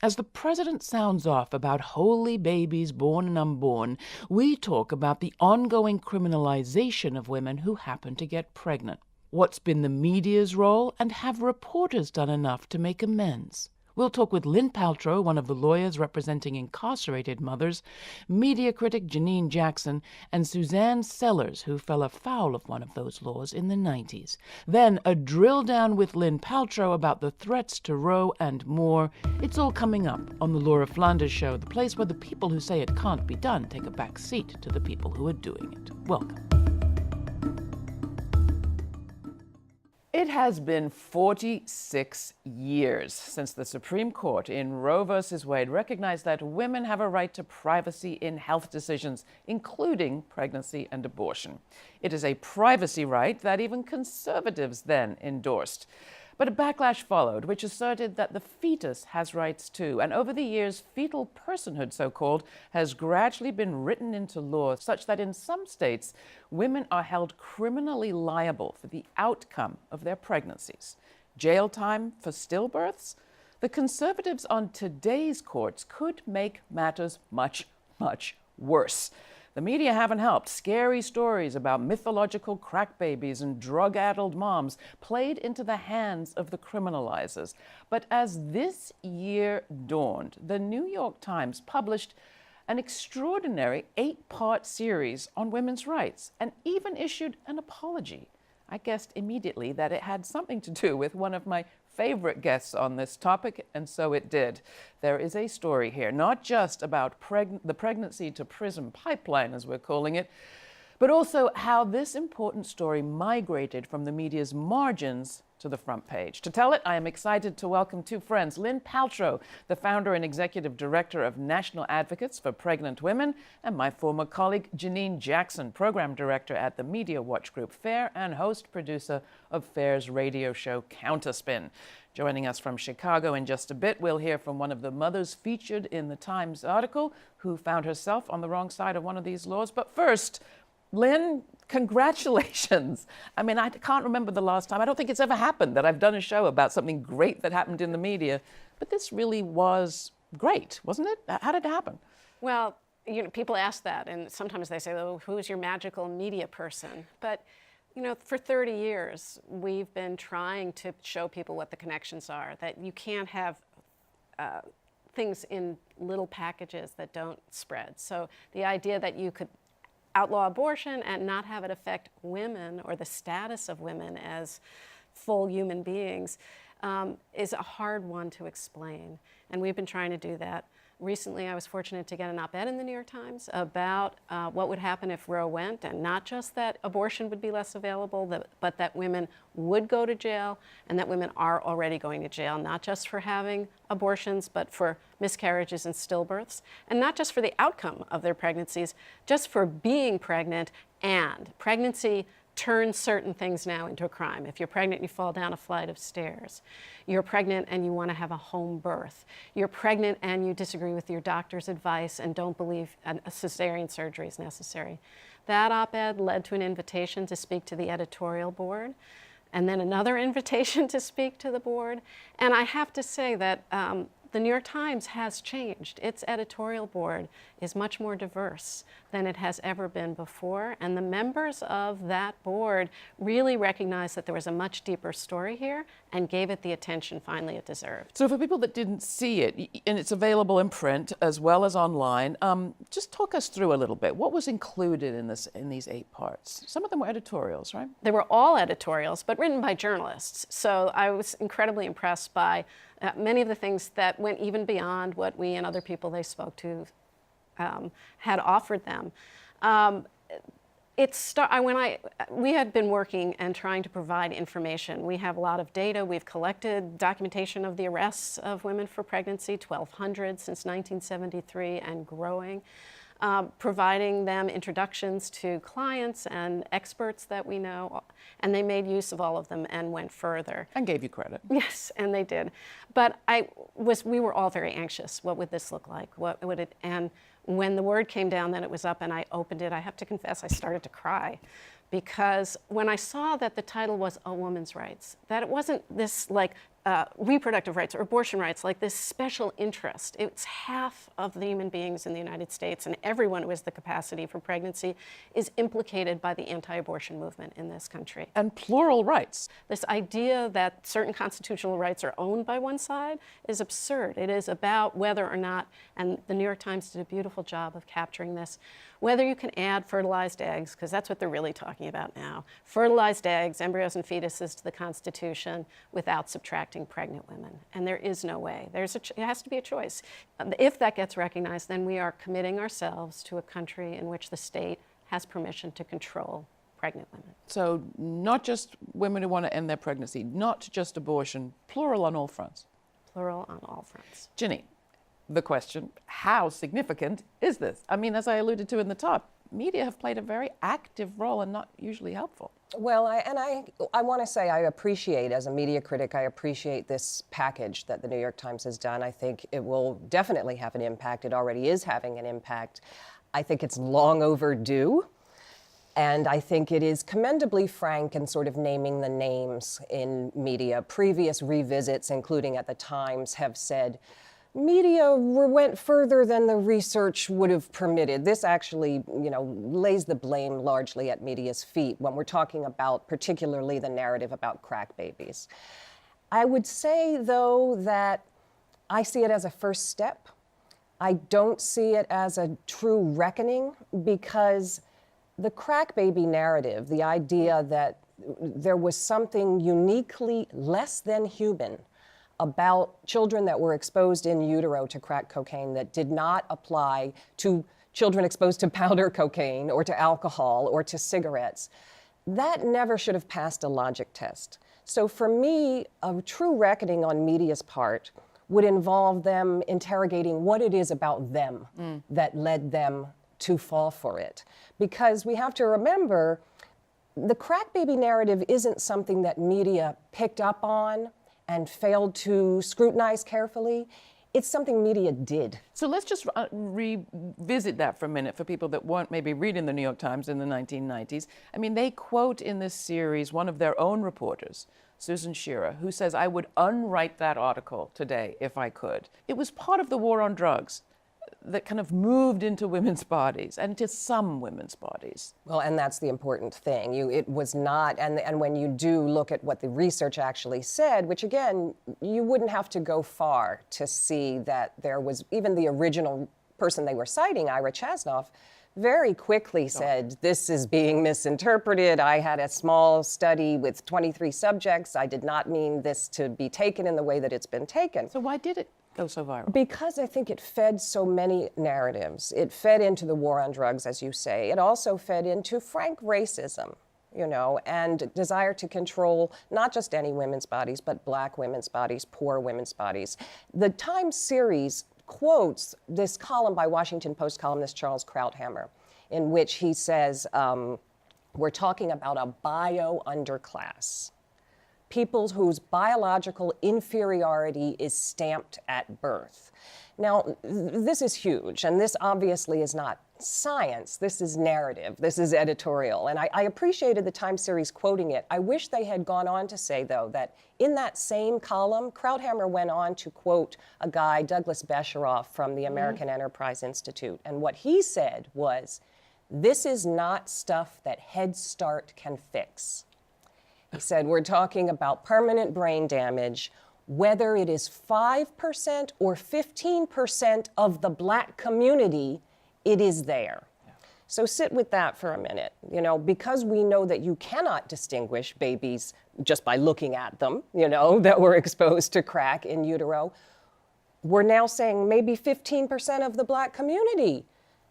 As the president sounds off about holy babies born and unborn, we talk about the ongoing criminalization of women who happen to get pregnant. What's been the media's role, and have reporters done enough to make amends? We'll talk with Lynn Paltrow, one of the lawyers representing incarcerated mothers, media critic Janine Jackson, and Suzanne Sellers, who fell afoul of one of those laws in the 90s. Then a drill down with Lynn Paltrow about the threats to Roe and more. It's all coming up on the Laura Flanders Show, the place where the people who say it can't be done take a back seat to the people who are doing it. Welcome. It has been 46 years since the Supreme Court in Roe v. Wade recognized that women have a right to privacy in health decisions, including pregnancy and abortion. It is a privacy right that even conservatives then endorsed. But a backlash followed, which asserted that the fetus has rights too. And over the years, fetal personhood, so-called, has gradually been written into law such that in some states, women are held criminally liable for the outcome of their pregnancies. Jail time for stillbirths? The conservatives on today's courts could make matters much, much worse. The media haven't helped. Scary stories about mythological crack babies and drug-addled moms played into the hands of the criminalizers. But as this year dawned, the New York Times published an extraordinary 8-part series on women's rights and even issued an apology. I guessed immediately that it had something to do with one of my favorite guests on this topic, and so it did. There is a story here, not just about the pregnancy to prison pipeline, as we're calling it, but also how this important story migrated from the media's margins to the front page. To tell it, I am excited to welcome two friends, Lynn Paltrow, the founder and executive director of National Advocates for Pregnant Women, and my former colleague, Janine Jackson, program director at the Media Watch Group FAIR and host producer of FAIR's radio show Counterspin. Joining us from Chicago in just a bit, we'll hear from one of the mothers featured in the Times article who found herself on the wrong side of one of these laws. But first, Lynn, congratulations. I mean, I can't remember the last time. I don't think it's ever happened that I've done a show about something great that happened in the media. But this really was great, wasn't it? How did it happen? Well, people ask that, and sometimes they say, oh, who's your magical media person? But, for 30 years, we've been trying to show people what the connections are, that you can't have things in little packages that don't spread. So the idea that you could outlaw abortion and not have it affect women or the status of women as full human beings is a hard one to explain. And we've been trying to do that. Recently, I was fortunate to get an op-ed in the New York Times about what would happen if Roe went, and not just that abortion would be less available, but that women would go to jail, and that women are already going to jail, not just for having abortions, but for miscarriages and stillbirths, and not just for the outcome of their pregnancies, just for being pregnant. And pregnancy turns certain things now into a crime. If you're pregnant and you fall down a flight of stairs, you're pregnant and you want to have a home birth, you're pregnant and you disagree with your doctor's advice and don't believe a cesarean surgery is necessary. That op-ed led to an invitation to speak to the editorial board, and then another invitation to speak to the board. And I have to say that the New York Times has changed. Its editorial board is much more diverse than it has ever been before, and the members of that board really recognized that there was a much deeper story here and gave it the attention finally it deserved. So for people that didn't see it, and it's available in print as well as online, just talk us through a little bit. What was included in these 8 parts? Some of them were editorials, right? They were all editorials, but written by journalists. So I was incredibly impressed by many of the things that went even beyond what we and other people they spoke to had offered them. We had been working and trying to provide information. We have a lot of data. We've collected documentation of the arrests of women for pregnancy, 1,200 since 1973 and growing. Providing them introductions to clients and experts that we know, and they made use of all of them and went further. And gave you credit. Yes, and they did. But we were all very anxious. What would this look like? What would it? And when the word came down that it was up and I opened it, I have to confess I started to cry, because when I saw that the title was A Woman's Rights, that it wasn't this like reproductive rights or abortion rights like this special interest. It's half of the human beings in the United States, and everyone who has the capacity for pregnancy is implicated by the anti-abortion movement in this country. And plural rights. This idea that certain constitutional rights are owned by one side is absurd. It is about whether or not, and the New York Times did a beautiful job of capturing this, whether you can add fertilized eggs, because that's what they're really talking about now, fertilized eggs, embryos and fetuses to the Constitution without subtracting pregnant women. And there is no way. It has to be a choice. If that gets recognized, then we are committing ourselves to a country in which the state has permission to control pregnant women. So not just women who want to end their pregnancy, not just abortion, plural on all fronts. Plural on all fronts. Ginny, the question, how significant is this? I mean, as I alluded to in the top, media have played a very active role and not usually helpful. Well, I want to say I appreciate, as a media critic, I appreciate this package that the New York Times has done. I think it will definitely have an impact. It already is having an impact. I think it's long overdue. And I think it is commendably frank in sort of naming the names in media. Previous revisits, including at the Times, have said, media went further than the research would have permitted. This actually, lays the blame largely at media's feet when we're talking about particularly the narrative about crack babies. I would say, though, that I see it as a first step. I don't see it as a true reckoning, because the crack baby narrative, the idea that there was something uniquely less than human about children that were exposed in utero to crack cocaine that did not apply to children exposed to powder cocaine or to alcohol or to cigarettes, that never should have passed a logic test. So for me, a true reckoning on media's part would involve them interrogating what it is about them that led them to fall for it. Because we have to remember, the crack baby narrative isn't something that media picked up on and failed to scrutinize carefully. It's something media did. So let's just revisit that for a minute for people that weren't maybe reading the New York Times in the 1990s. I mean, they quote in this series one of their own reporters, Susan Shearer, who says, "I would unwrite that article today if I could." It was part of the war on drugs that kind of moved into women's bodies and to some women's bodies. Well, and that's the important thing. It was not, and when you do look at what the research actually said, which again, you wouldn't have to go far to see that there was, even the original person they were citing, Ira Chasnoff, very quickly said, this is being misinterpreted. I had a small study with 23 subjects. I did not mean this to be taken in the way that it's been taken. So why did it go so viral? Because I think it fed so many narratives. It fed into the war on drugs, as you say. It also fed into frank racism, and desire to control not just any women's bodies, but Black women's bodies, poor women's bodies. The Times series quotes this column by Washington Post columnist Charles Krauthammer, in which he says, we're talking about a bio-underclass. People whose biological inferiority is stamped at birth. Now, this is huge, and this obviously is not science. This is narrative. This is editorial. And I appreciated the Time series quoting it. I wish they had gone on to say, though, that in that same column, Krauthammer went on to quote a guy, Douglas Besheroff, from the American Enterprise Institute. And what he said was, this is not stuff that Head Start can fix. He said, we're talking about permanent brain damage, whether it is 5% or 15% of the Black community, it is there. Yeah. So sit with that for a minute. Because we know that you cannot distinguish babies just by looking at them, that were exposed to crack in utero, we're now saying maybe 15% of the Black community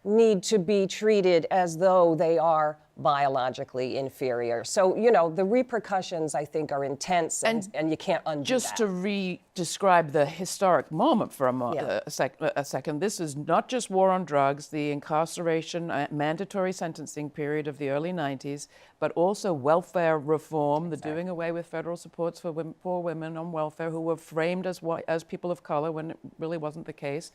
need to be treated as though they are biologically inferior. So, the repercussions, I think, are intense, and you can't undo just that. To re-describe the historic moment for a second, this is not just war on drugs, the incarceration, mandatory sentencing period of the early 90s, but also welfare reform, the doing away with federal supports for poor women on welfare who were framed as people of color when it really wasn't the case.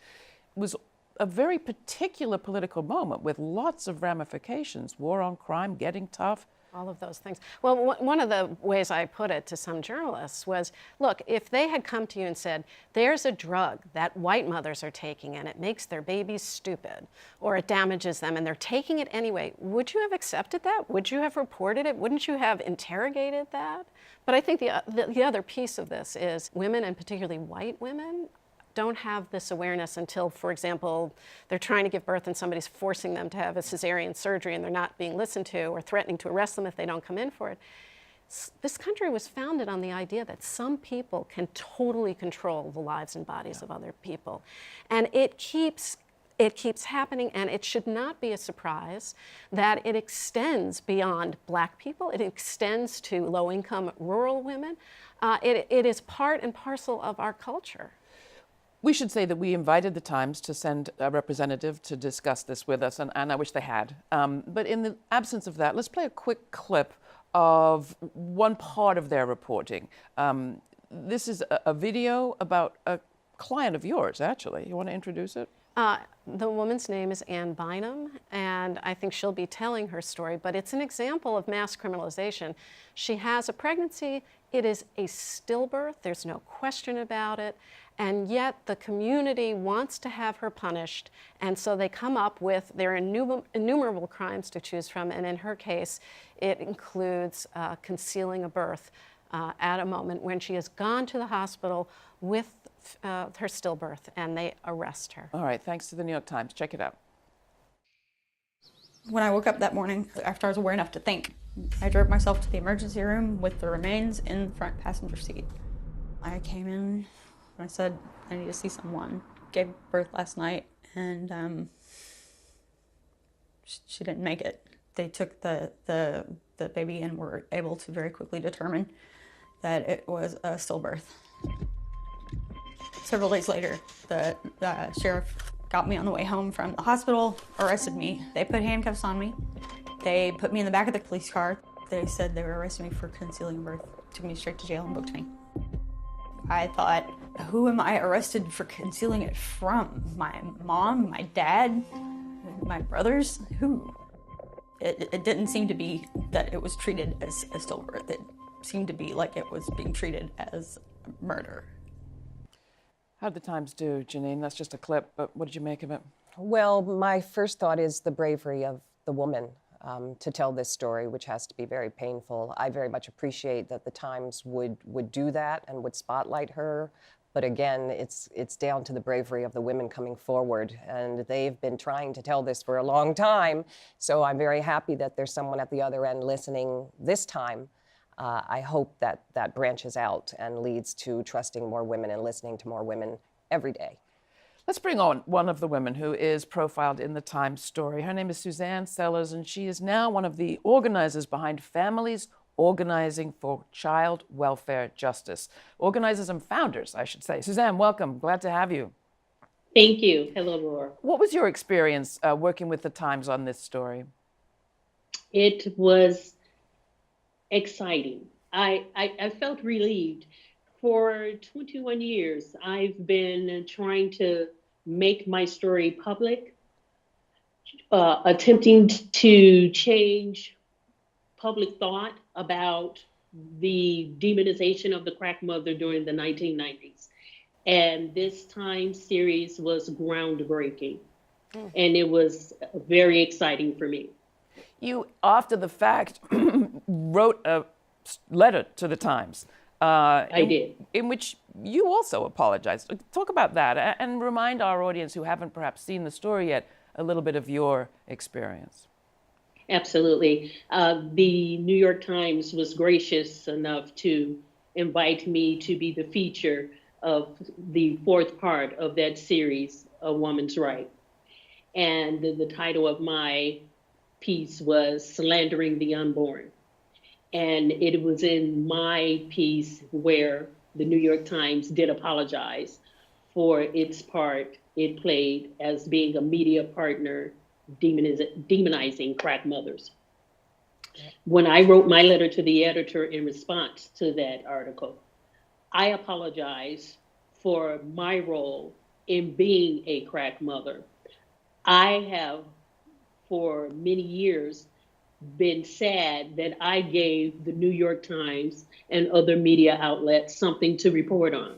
It was a very particular political moment with lots of ramifications. War on crime, getting tough, All of those things. Well, one of the ways I put it to some journalists was, look, if they had come to you and said, there's a drug that white mothers are taking and it makes their babies stupid or it damages them and they're taking it anyway, would you have accepted that? Would you have reported it? Wouldn't you have interrogated that? But I think the other piece of this is women, and particularly white women, don't have this awareness until, for example, they're trying to give birth and somebody's forcing them to have a cesarean surgery and they're not being listened to or threatening to arrest them if they don't come in for it. This country was founded on the idea that some people can totally control the lives and bodies of other people. And it keeps happening, and it should not be a surprise that it extends beyond black people. It extends to low-income rural women. It is part and parcel of our culture. We should say that we invited the Times to send a representative to discuss this with us, and I wish they had. But in the absence of that, let's play a quick clip of one part of their reporting. This is a video about a client of yours, actually. You want to introduce it? The woman's name is Ann Bynum, and I think she'll be telling her story, but it's an example of mass criminalization. She has a pregnancy. It is a stillbirth. There's no question about it. And yet the community wants to have her punished, and so they come up with, there are innumerable crimes to choose from, and in her case, it includes concealing a birth at a moment when she has gone to the hospital with her stillbirth, and they arrest her. All right, thanks to the New York Times. Check it out. When I woke up that morning, after I was aware enough to think, I drove myself to the emergency room with the remains in the front passenger seat. I came in, I said, I need to see someone. Gave birth last night, and she didn't make it. They took the baby and were able to very quickly determine that it was a stillbirth. Several days later, the sheriff got me on the way home from the hospital, arrested me. They put handcuffs on me. They put me in the back of the police car. They said they were arresting me for concealing birth, took me straight to jail and booked me. I thought, who am I arrested for concealing it from? My mom, my dad, my brothers? Who? It didn't seem to be that it was treated as a stillbirth. It seemed to be like it was being treated as murder. How did the Times do, Janine? That's just a clip, but what did you make of it? Well, my first thought is the bravery of the woman to tell this story, which has to be very painful. I very much appreciate that the Times would do that and would spotlight her. But again, it's down to the bravery of the women coming forward. And they've been trying to tell this for a long time. So I'm very happy that there's someone at the other end listening this time. I hope that that branches out and leads to trusting more women and listening to more women every day. Let's bring on one of the women who is profiled in the Times story. Her name is Suzanne Sellers, and she is now one of the organizers behind Families Organizing for Child Welfare Justice. Organizers and founders, I should say. Suzanne, welcome. Glad to have you. Thank you. Hello, Laura. What was your experience working with the Times on this story? It was exciting. I felt relieved. For 21 years, I've been trying to make my story public, attempting to change public thought about the demonization of the crack mother during the 1990s. And this time series was groundbreaking. And it was very exciting for me. You, after the fact, wrote a letter to the Times. I did. In which you also apologized. Talk about that and remind our audience who haven't perhaps seen the story yet a little bit of your experience. Absolutely. The New York Times was gracious enough to invite me to be the feature of the fourth part of that series, A Woman's Right. And the title of my piece was Slandering the Unborn. And it was in my piece where the New York Times did apologize for its part it played as being a media partner demonizing crack mothers. When I wrote my letter to the editor in response to that article, I apologized for my role in being a crack mother. I have, for many years, been sad that I gave the New York Times and other media outlets something to report on.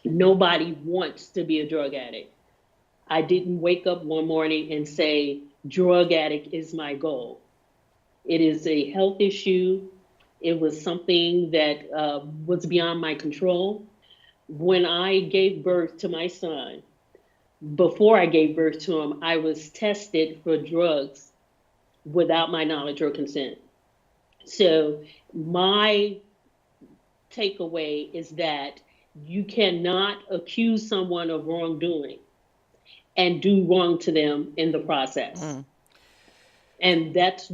Nobody wants to be a drug addict. I didn't wake up one morning and say, drug addict is my goal. It is a health issue. It was something that was beyond my control. When I gave birth to my son, before I gave birth to him, I was tested for drugs without my knowledge or consent. So my takeaway is that you cannot accuse someone of wrongdoing and do wrong to them in the process. And that's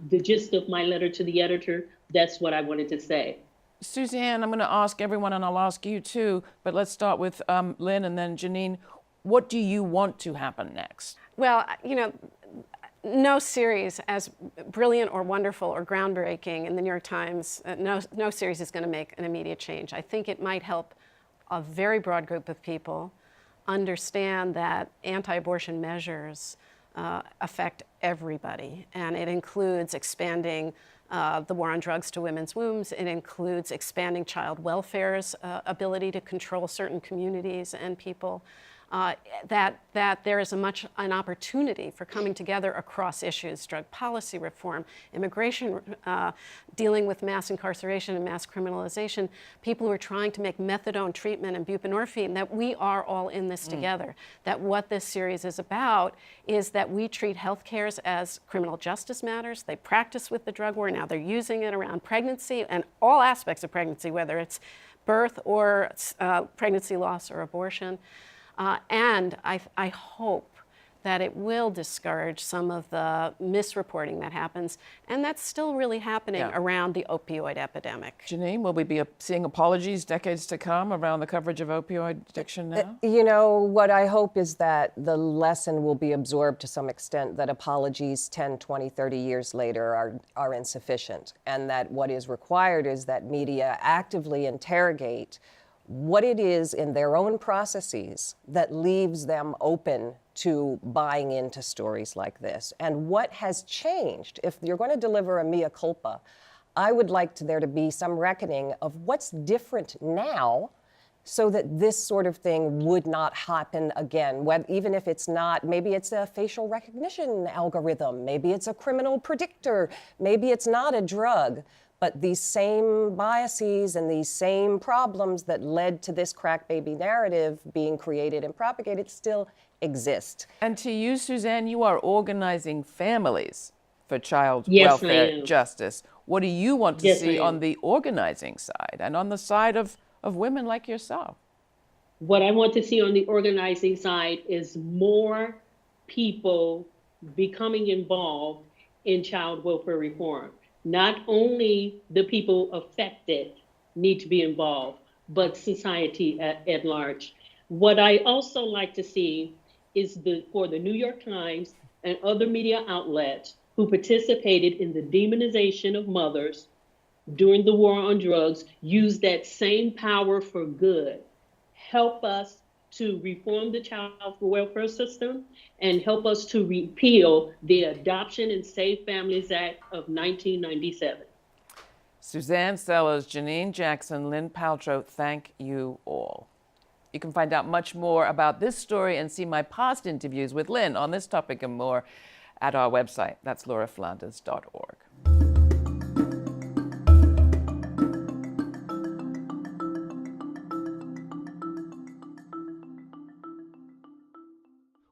the gist of my letter to the editor. That's what I wanted to say. Suzanne, I'm going to ask everyone, and I'll ask you too, but let's start with Lynn and then Janine. What do you want to happen next? Well, you know, no series as brilliant or wonderful or groundbreaking in the New York Times, no series is going to make an immediate change. I think it might help a very broad group of people understand that anti-abortion measures affect everybody, and it includes expanding the war on drugs to women's wombs. It includes expanding child welfare's ability to control certain communities and people. That there is an opportunity for coming together across issues: drug policy reform, immigration, dealing with mass incarceration and mass criminalization, people who are trying to make methadone treatment and buprenorphine, that we are all in this together. That what this series is about is that we treat health cares as criminal justice matters. They practice with the drug war. Now they're using it around pregnancy and all aspects of pregnancy, whether it's birth or pregnancy loss or abortion. And I hope that it will discourage some of the misreporting that happens, and that's still really happening around the opioid epidemic. Janine, will we be seeing apologies decades to come around the coverage of opioid addiction now? You know, what I hope is that the lesson will be absorbed to some extent, that apologies 10, 20, 30 years later are insufficient, and that what is required is that media actively interrogate what it is in their own processes that leaves them open to buying into stories like this, and what has changed. If you're going to deliver a mea culpa, I would like there to be some reckoning of what's different now so that this sort of thing would not happen again. Even if it's not, maybe it's a facial recognition algorithm, maybe it's a criminal predictor, maybe it's not a drug. But these same biases and these same problems that led to this crack baby narrative being created and propagated still exist. And to you, Suzanne, you are organizing families for child welfare justice. What do you want to see on the organizing side and on the side of women like yourself? What I want to see on the organizing side is more people becoming involved in child welfare reform. Not only the people affected need to be involved, but society at large. What I also like to see is for the New York Times and other media outlets who participated in the demonization of mothers during the war on drugs, use that same power for good. Help us to reform the child welfare system and help us to repeal the Adoption and Safe Families Act of 1997. Suzanne Sellers, Janine Jackson, Lynn Paltrow, thank you all. You can find out much more about this story and see my past interviews with Lynn on this topic and more at our website. That's lauraflanders.org.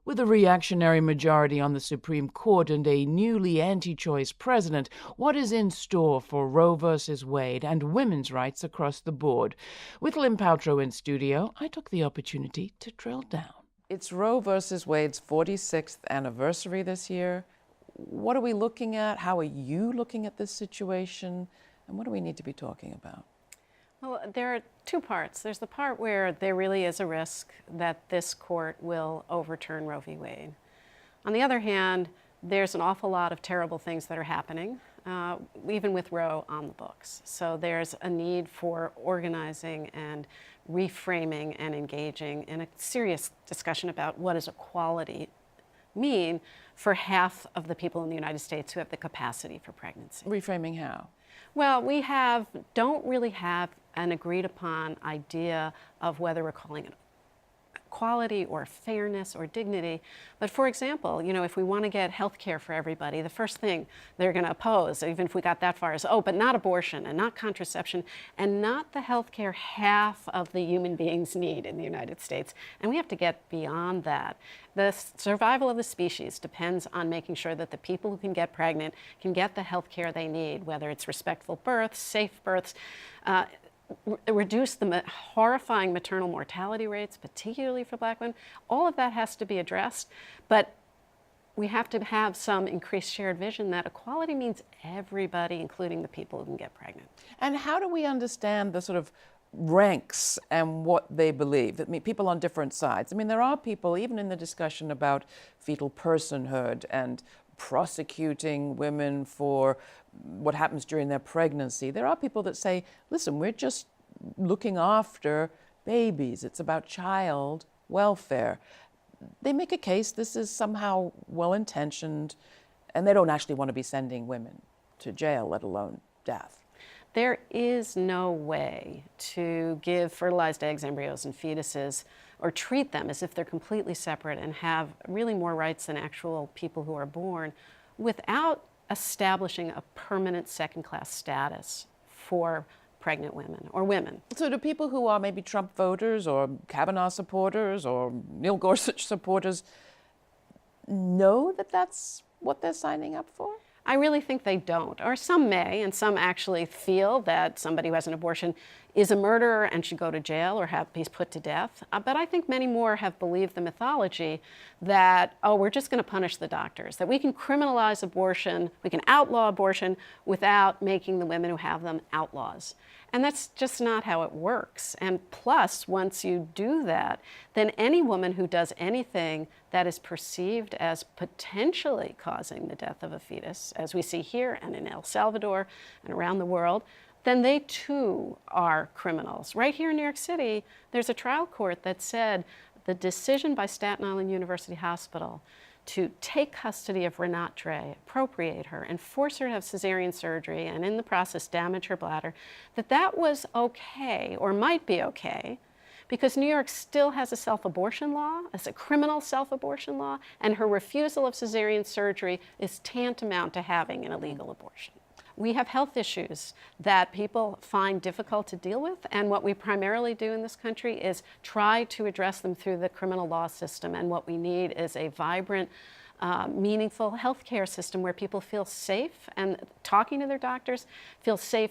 With a reactionary majority on the Supreme Court and a newly anti-choice president, what is in store for Roe v. Wade and women's rights across the board? With Lynn Paltrow in studio, I took the opportunity to drill down. It's Roe v. Wade's 46th anniversary this year. What are we looking at? How are you looking at this situation? And what do we need to be talking about? Well, there are two parts. There's the part where there really is a risk that this court will overturn Roe v. Wade. On the other hand, there's an awful lot of terrible things that are happening, even with Roe on the books. So there's a need for organizing and reframing and engaging in a serious discussion about what is equality mean for half of the people in the United States who have the capacity for pregnancy. Reframing how? Well, we don't really have an agreed upon idea of whether we're calling it equality or fairness or dignity. But for example, if we want to get health care for everybody, the first thing they're going to oppose, even if we got that far, is, but not abortion and not contraception and not the health care half of the human beings need in the United States. And we have to get beyond that. The survival of the species depends on making sure that the people who can get pregnant can get the health care they need, whether it's respectful births, safe births, reduce the horrifying maternal mortality rates, particularly for Black women. All of that has to be addressed, but we have to have some increased shared vision that equality means everybody, including the people who can get pregnant. And how do we understand the sort of ranks and what they believe? People on different sides. There are people, even in the discussion about fetal personhood and prosecuting women for what happens during their pregnancy, there are people that say, listen, we're just looking after babies. It's about child welfare. They make a case this is somehow well-intentioned, and they don't actually want to be sending women to jail, let alone death. There is no way to give fertilized eggs, embryos, and fetuses or treat them as if they're completely separate and have really more rights than actual people who are born without establishing a permanent second-class status for pregnant women or women. So do people who are maybe Trump voters or Kavanaugh supporters or Neil Gorsuch supporters know that that's what they're signing up for? I really think they don't, or some may, and some actually feel that somebody who has an abortion is a murderer and should go to jail or be put to death. But I think many more have believed the mythology that, we're just going to punish the doctors, that we can criminalize abortion, we can outlaw abortion without making the women who have them outlaws. And that's just not how it works. And plus, once you do that, then any woman who does anything that is perceived as potentially causing the death of a fetus, as we see here and in El Salvador and around the world, then they too are criminals. Right here in New York City, there's a trial court that said the decision by Staten Island University Hospital to take custody of Renate Dre, appropriate her, and force her to have cesarean surgery, and in the process damage her bladder, that was okay, or might be okay, because New York still has a self-abortion law, as a criminal self-abortion law, and her refusal of cesarean surgery is tantamount to having an illegal abortion. We have health issues that people find difficult to deal with, and what we primarily do in this country is try to address them through the criminal law system, and what we need is a vibrant, meaningful healthcare system where people feel safe and talking to their doctors, feel safe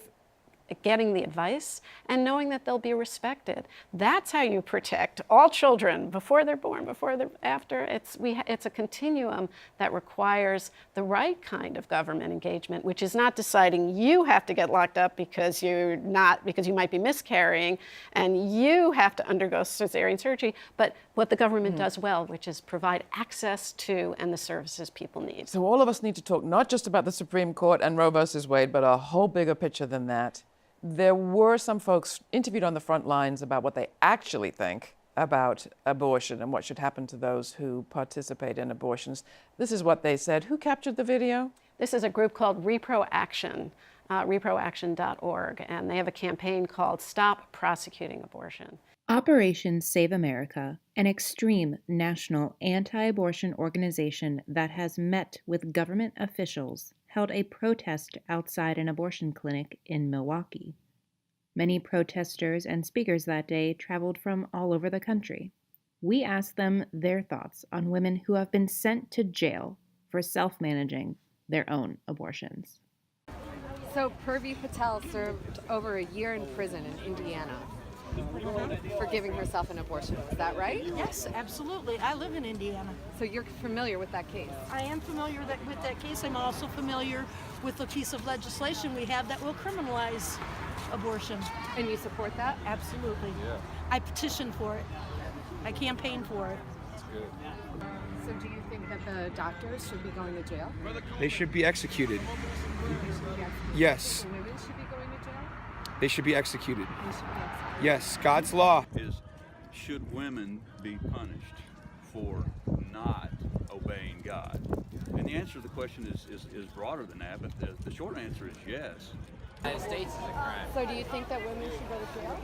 getting the advice, and knowing that they'll be respected. That's how you protect all children before they're born, before they're after. It's a continuum that requires the right kind of government engagement, which is not deciding you have to get locked up because you might be miscarrying and you have to undergo cesarean surgery, but what the government does well, which is provide access to and the services people need. So all of us need to talk not just about the Supreme Court and Roe versus Wade, but a whole bigger picture than that. There were some folks interviewed on the front lines about what they actually think about abortion and what should happen to those who participate in abortions. This is what they said. Who captured the video? This is a group called Repro Action, reproaction.org, and they have a campaign called Stop Prosecuting Abortion. Operation Save America, an extreme national anti-abortion organization that has met with government officials, held a protest outside an abortion clinic in Milwaukee. Many protesters and speakers that day traveled from all over the country. We asked them their thoughts on women who have been sent to jail for self-managing their own abortions. So Purvi Patel served over a year in prison in Indiana for giving herself an abortion. Is that right? Yes, absolutely. I live in Indiana. So you're familiar with that case? I am familiar with that case. I'm also familiar with the piece of legislation we have that will criminalize abortion. And you support that? Absolutely. Yeah. I petitioned for it. I campaigned for it. That's good. So do you think that the doctors should be going to jail? They should be executed. Yes. The women should be going to jail? They should be executed. They should be executed. Yes, God's law. Should women be punished for not obeying God? And the answer to the question is broader than that, but the short answer is yes. The United States is a crime. So do you think that women should go to jail?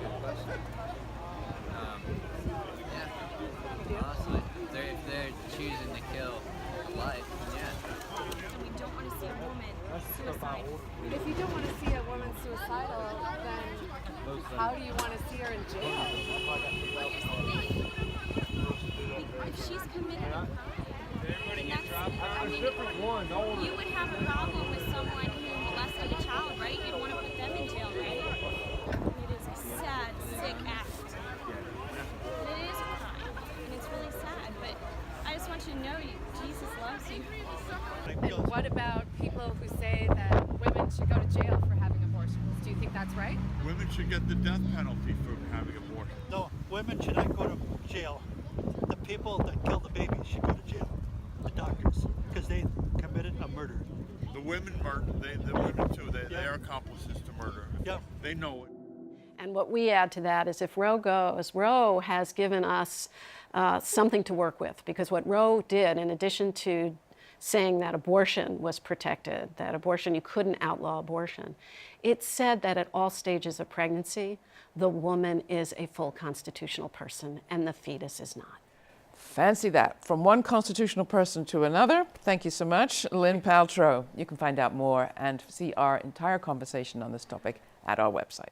Good question. Yeah, honestly, if they're choosing to kill a life, then yeah. And we don't want to see a woman suicide. If you don't want to see a woman suicidal, then how do you want to see her in jail? Well, here's the thing. If she's committed a crime, then that's, I mean, you would have a problem with someone who molested a child, right? You'd want to put them in jail, right? It is a sad, sick act. But it is a crime, and it's really sad. But I just want you to know Jesus loves you. And what about people who say that women should go to jail for having abortions? Do you think that's right? Women should get the death penalty for having abortion. No, women should not go to jail. The people that killed the baby should go to jail. The doctors, because they committed a murder. The women murdered, the women too, they are accomplices to murder. Yeah. They know it. And what we add to that is if Roe goes, Roe has given us something to work with, because what Roe did, in addition to saying that abortion was protected, that abortion, you couldn't outlaw abortion, it said that at all stages of pregnancy, the woman is a full constitutional person and the fetus is not. Fancy that. From one constitutional person to another. Thank you so much, Lynn Paltrow. You can find out more and see our entire conversation on this topic at our website.